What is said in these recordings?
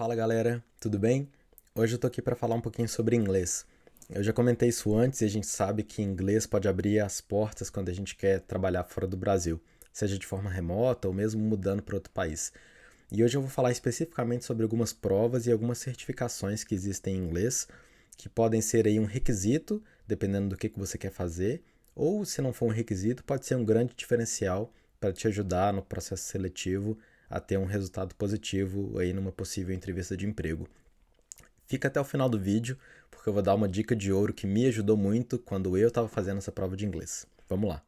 Fala galera, tudo bem? Hoje eu tô aqui para falar um pouquinho sobre inglês. Eu já comentei isso antes e a gente sabe que inglês pode abrir as portas quando a gente quer trabalhar fora do Brasil, seja de forma remota ou mesmo mudando para outro país. E hoje eu vou falar especificamente sobre algumas provas e algumas certificações que existem em inglês, que podem ser aí um requisito, dependendo do que você quer fazer, ou se não for um requisito, pode ser um grande diferencial para te ajudar no processo seletivo a ter um resultado positivo aí numa possível entrevista de emprego. Fica até o final do vídeo, porque eu vou dar uma dica de ouro que me ajudou muito quando eu estava fazendo essa prova de inglês. Vamos lá!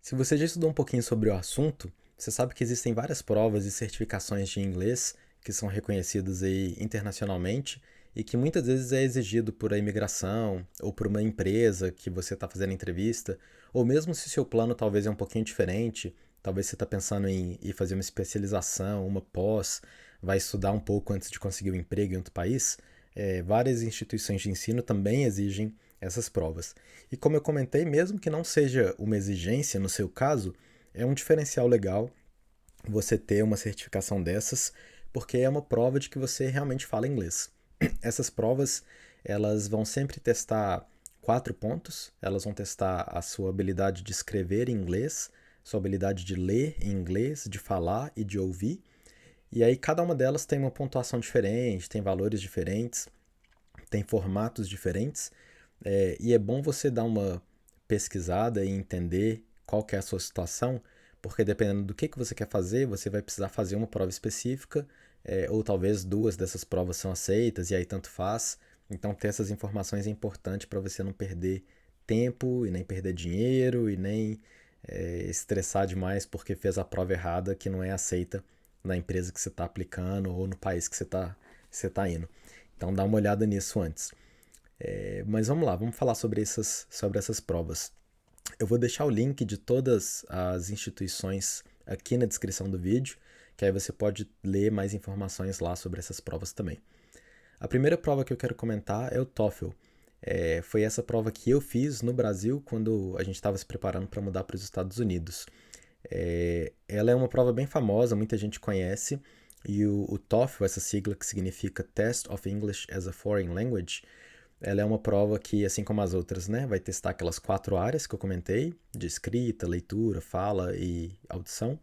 Se você já estudou um pouquinho sobre o assunto, você sabe que existem várias provas e certificações de inglês que são reconhecidas aí internacionalmente e que muitas vezes é exigido por a imigração ou por uma empresa que você está fazendo entrevista, ou mesmo se o seu plano talvez é um pouquinho diferente, talvez você está pensando em ir fazer uma especialização, uma pós, vai estudar um pouco antes de conseguir um emprego em outro país, várias instituições de ensino também exigem essas provas. E como eu comentei, mesmo que não seja uma exigência no seu caso, é um diferencial legal você ter uma certificação dessas, porque é uma prova de que você realmente fala inglês. Essas provas, elas vão sempre testar 4 pontos. Elas vão testar a sua habilidade de escrever em inglês, sua habilidade de ler em inglês, de falar e de ouvir. E aí cada uma delas tem uma pontuação diferente, tem valores diferentes, tem formatos diferentes. E é bom você dar uma pesquisada e entender qual que é a sua situação, porque dependendo do que você quer fazer, você vai precisar fazer uma prova específica, ou talvez duas dessas provas são aceitas, e aí tanto faz. Então ter essas informações é importante para você não perder tempo, e nem perder dinheiro, e nem estressar demais porque fez a prova errada que não é aceita na empresa que você está aplicando ou no país que você tá indo. Então dá uma olhada nisso antes. Mas vamos lá, vamos falar sobre essas provas. Eu vou deixar o link de todas as instituições aqui na descrição do vídeo, que aí você pode ler mais informações lá sobre essas provas também. A primeira prova que eu quero comentar é o TOEFL. Foi essa prova que eu fiz no Brasil quando a gente estava se preparando para mudar para os Estados Unidos. Ela é uma prova bem famosa, muita gente conhece, e o TOEFL, essa sigla que significa Test of English as a Foreign Language, ela é uma prova que, assim como as outras, né, vai testar aquelas 4 áreas que eu comentei, de escrita, leitura, fala e audição.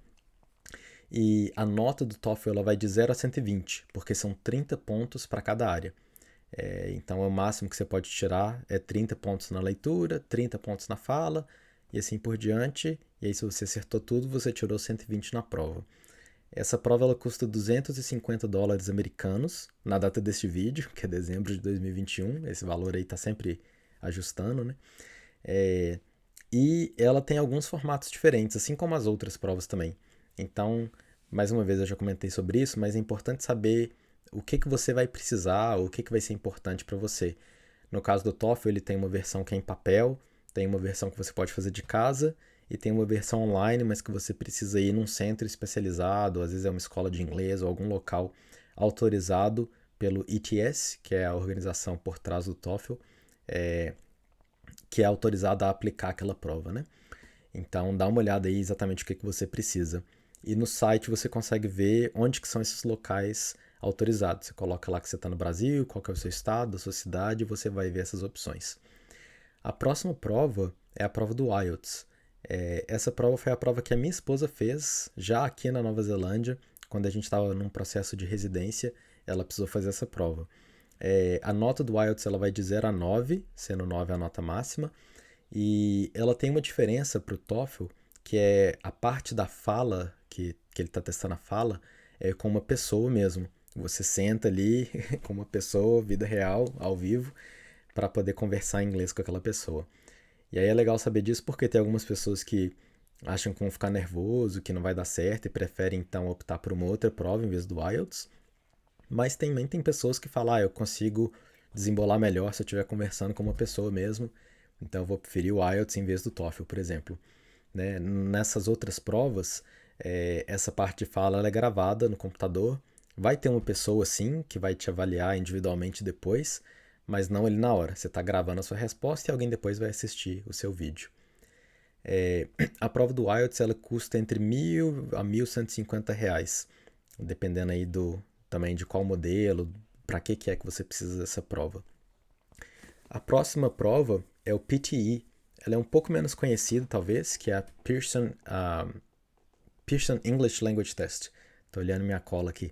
E a nota do TOEFL ela vai de 0 a 120, porque são 30 pontos para cada área. Então, o máximo que você pode tirar é 30 pontos na leitura, 30 pontos na fala, e assim por diante. E aí, se você acertou tudo, você tirou 120 na prova. Essa prova ela custa US$ 250 americanos na data deste vídeo, que é dezembro de 2021. Esse valor aí está sempre ajustando, né? E ela tem alguns formatos diferentes, assim como as outras provas também. Então, mais uma vez eu já comentei sobre isso, mas é importante saber o que você vai precisar, o que vai ser importante para você. No caso do TOEFL, ele tem uma versão que é em papel, tem uma versão que você pode fazer de casa e tem uma versão online, mas que você precisa ir num centro especializado, às vezes é uma escola de inglês ou algum local autorizado pelo ETS, que é a organização por trás do TOEFL, que é autorizada a aplicar aquela prova, né? Então dá uma olhada aí exatamente o que você precisa. E no site você consegue ver onde que são esses locais autorizados. Você coloca lá que você está no Brasil, qual que é o seu estado, a sua cidade, e você vai ver essas opções. A próxima prova é a prova do IELTS. Essa prova foi a prova que a minha esposa fez já aqui na Nova Zelândia, quando a gente estava num processo de residência, ela precisou fazer essa prova. A nota do IELTS ela vai de 0 a 9, sendo 9 a nota máxima, e ela tem uma diferença para o TOEFL, que é a parte da fala, que ele está testando a fala, é com uma pessoa mesmo. Você senta ali com uma pessoa, vida real, ao vivo, para poder conversar em inglês com aquela pessoa. E aí é legal saber disso porque tem algumas pessoas que acham que vão ficar nervoso, que não vai dar certo e preferem então optar por uma outra prova em vez do IELTS. Mas também tem pessoas que falam, eu consigo desembolar melhor se eu estiver conversando com uma pessoa mesmo, então eu vou preferir o IELTS em vez do TOEFL, por exemplo. Né? Nessas outras provas, essa parte de fala ela é gravada no computador, vai ter uma pessoa sim que vai te avaliar individualmente depois, mas não ele na hora. Você está gravando a sua resposta e alguém depois vai assistir o seu vídeo. A prova do IELTS ela custa entre R$ 1.000 a R$ 1.150, dependendo aí também de qual modelo, para que é que você precisa dessa prova. A próxima prova é o PTE. Ela é um pouco menos conhecida, talvez, que é a Pearson English Language Test. Estou olhando minha cola aqui.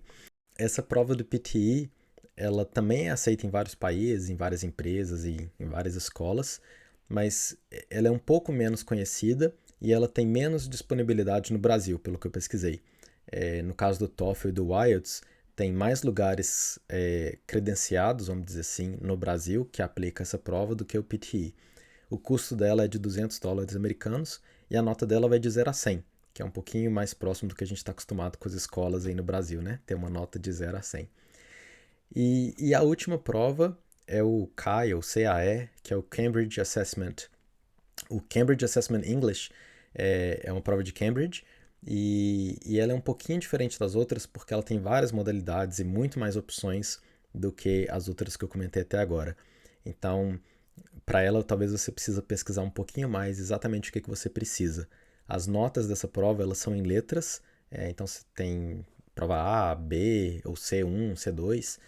Essa prova do PTE, ela também é aceita em vários países, em várias empresas e em várias escolas, mas ela é um pouco menos conhecida e ela tem menos disponibilidade no Brasil, pelo que eu pesquisei. No caso do TOEFL e do IELTS, tem mais lugares credenciados, vamos dizer assim, no Brasil que aplica essa prova do que o PTE. O custo dela é de US$ 200 americanos e a nota dela vai de 0 a 100, que é um pouquinho mais próximo do que a gente está acostumado com as escolas aí no Brasil, né? Ter uma nota de 0 a 100. E a última prova é o CAE, ou CAE, que é o Cambridge Assessment. O Cambridge Assessment English é uma prova de Cambridge e ela é um pouquinho diferente das outras porque ela tem várias modalidades e muito mais opções do que as outras que eu comentei até agora. Então, para ela, talvez você precisa pesquisar um pouquinho mais exatamente o que você precisa. As notas dessa prova elas são em letras, então você tem prova A, B, ou C1, C2,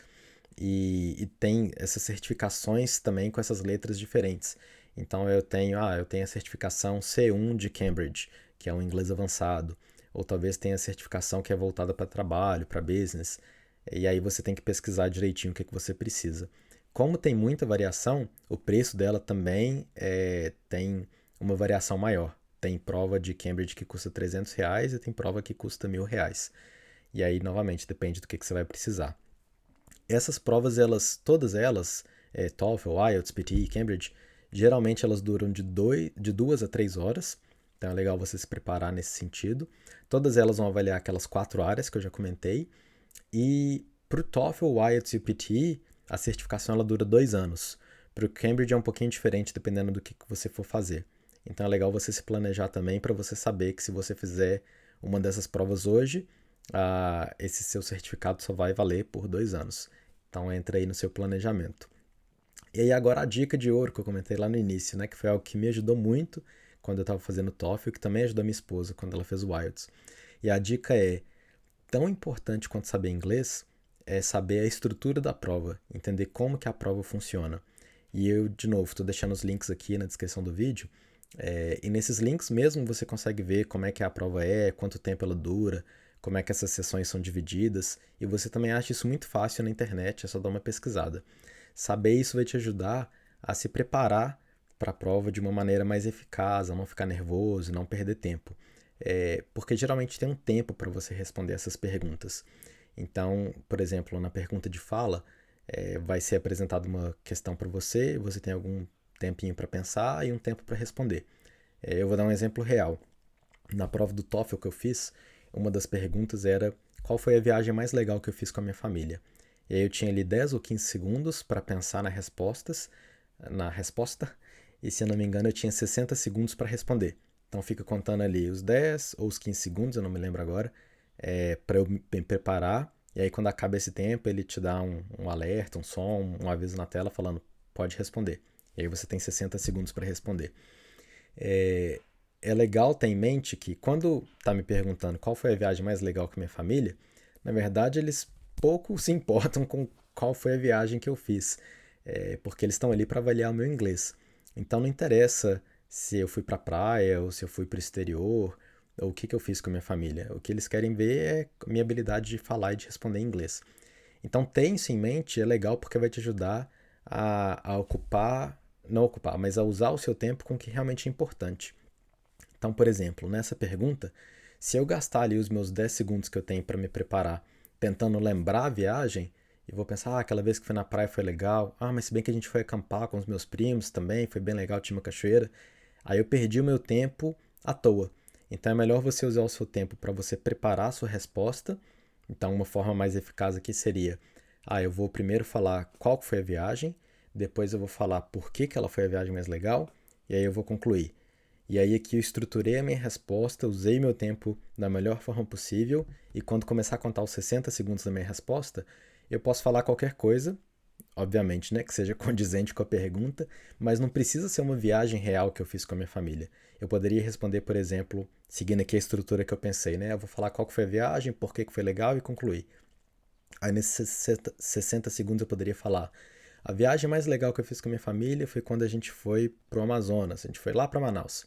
e tem essas certificações também com essas letras diferentes. Então eu tenho a certificação C1 de Cambridge, que é um inglês avançado, ou talvez tenha a certificação que é voltada para trabalho, para business, e aí você tem que pesquisar direitinho o que você precisa. Como tem muita variação, o preço dela também tem uma variação maior. Tem prova de Cambridge que custa R$ 300 e tem prova que custa R$ 1.000. E aí, novamente, depende do que você vai precisar. Essas provas, todas elas, TOEFL, IELTS, PTE, Cambridge, geralmente elas duram de 2 a 3 horas. Então é legal você se preparar nesse sentido. Todas elas vão avaliar aquelas 4 áreas que eu já comentei. E para o TOEFL, o IELTS e o PTE, a certificação ela dura 2 anos. Para o Cambridge é um pouquinho diferente dependendo do que você for fazer. Então é legal você se planejar também para você saber que se você fizer uma dessas provas hoje, esse seu certificado só vai valer por 2 anos. Então entra aí no seu planejamento. E aí agora a dica de ouro que eu comentei lá no início, né, que foi algo que me ajudou muito quando eu estava fazendo o TOEFL, que também ajudou a minha esposa quando ela fez o IELTS. E a dica é, tão importante quanto saber inglês, é saber a estrutura da prova, entender como que a prova funciona. E eu, de novo, estou deixando os links aqui na descrição do vídeo, e nesses links mesmo você consegue ver como é que a prova quanto tempo ela dura, como é que essas sessões são divididas, e você também acha isso muito fácil na internet, é só dar uma pesquisada. Saber isso vai te ajudar a se preparar para a prova de uma maneira mais eficaz, a não ficar nervoso, não perder tempo. Porque geralmente tem um tempo para você responder essas perguntas. Então, por exemplo, na pergunta de fala, vai ser apresentada uma questão para você, você tem algum tempinho para pensar e um tempo para responder. Eu vou dar um exemplo real. Na prova do TOEFL que eu fiz, uma das perguntas era qual foi a viagem mais legal que eu fiz com a minha família. E aí eu tinha ali 10 ou 15 segundos para pensar na resposta, e se eu não me engano eu tinha 60 segundos para responder. Então fica contando ali os 10 ou os 15 segundos, eu não me lembro agora, para eu me preparar. E aí quando acaba esse tempo ele te dá um alerta, um som, um aviso na tela falando pode responder. E aí você tem 60 segundos para responder. É legal ter em mente que quando tá me perguntando qual foi a viagem mais legal com a minha família, na verdade eles pouco se importam com qual foi a viagem que eu fiz, porque eles estão ali para avaliar o meu inglês. Então não interessa se eu fui para a praia ou se eu fui para o exterior ou o que eu fiz com a minha família. O que eles querem ver é a minha habilidade de falar e de responder em inglês. Então ter isso em mente é legal porque vai te ajudar a ocupar, não ocupar, mas a usar o seu tempo com o que realmente é importante. Então, por exemplo, nessa pergunta, se eu gastar ali os meus 10 segundos que eu tenho para me preparar tentando lembrar a viagem, e vou pensar, aquela vez que fui na praia foi legal, mas se bem que a gente foi acampar com os meus primos também, foi bem legal, tinha uma cachoeira, aí eu perdi o meu tempo à toa. Então é melhor você usar o seu tempo para você preparar a sua resposta. Então uma forma mais eficaz aqui seria, eu vou primeiro falar qual foi a viagem, depois eu vou falar por que ela foi a viagem mais legal, e aí eu vou concluir. E aí aqui eu estruturei a minha resposta, usei meu tempo da melhor forma possível e quando começar a contar os 60 segundos da minha resposta, eu posso falar qualquer coisa obviamente, né, que seja condizente com a pergunta, mas não precisa ser uma viagem real que eu fiz com a minha família. Eu poderia responder, por exemplo, seguindo aqui a estrutura que eu pensei, né? Eu vou falar qual que foi a viagem, por que que foi legal e concluir. Aí nesses 60 segundos eu poderia falar: a viagem mais legal que eu fiz com a minha família foi quando a gente foi pro Amazonas, a gente foi lá para Manaus.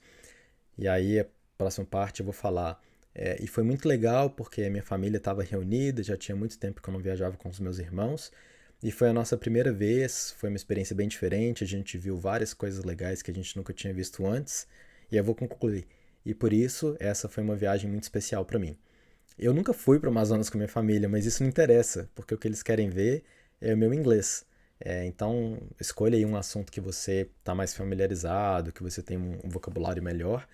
E aí a próxima parte eu vou falar: e foi muito legal porque a minha família estava reunida, já tinha muito tempo que eu não viajava com os meus irmãos. E foi a nossa primeira vez, foi uma experiência bem diferente, a gente viu várias coisas legais que a gente nunca tinha visto antes. E eu vou concluir. E por isso, essa foi uma viagem muito especial para mim. Eu nunca fui para o Amazonas com a minha família, mas isso não interessa, porque o que eles querem ver é o meu inglês. Então, escolha aí um assunto que você está mais familiarizado, que você tem um vocabulário melhor.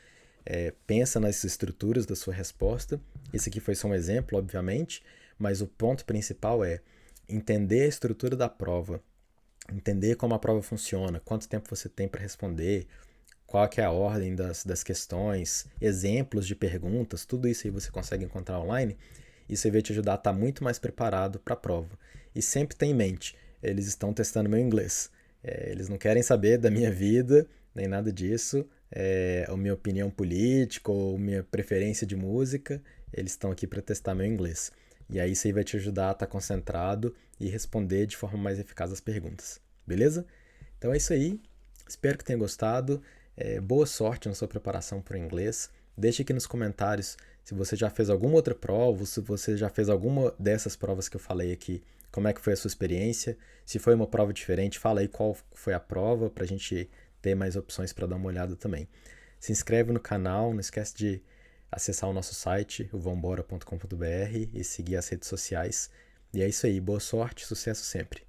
Pensa nas estruturas da sua resposta. Esse aqui foi só um exemplo, obviamente, mas o ponto principal é entender a estrutura da prova, entender como a prova funciona, quanto tempo você tem para responder, qual que é a ordem das questões, exemplos de perguntas, tudo isso aí você consegue encontrar online. Isso aí vai te ajudar a estar muito mais preparado para a prova. E sempre tenha em mente, eles estão testando meu inglês. Eles não querem saber da minha vida, nem nada disso, a minha opinião política ou minha preferência de música. Eles estão aqui para testar meu inglês. E aí isso aí vai te ajudar a estar concentrado e responder de forma mais eficaz as perguntas. Beleza? Então é isso aí. Espero que tenha gostado. Boa sorte na sua preparação para o inglês. Deixe aqui nos comentários se você já fez alguma outra prova, se você já fez alguma dessas provas que eu falei aqui, como é que foi a sua experiência. Se foi uma prova diferente, fala aí qual foi a prova para a gente ter mais opções para dar uma olhada também. Se inscreve no canal, não esquece de acessar o nosso site, o vambora.com.br e seguir as redes sociais. E é isso aí, boa sorte, sucesso sempre!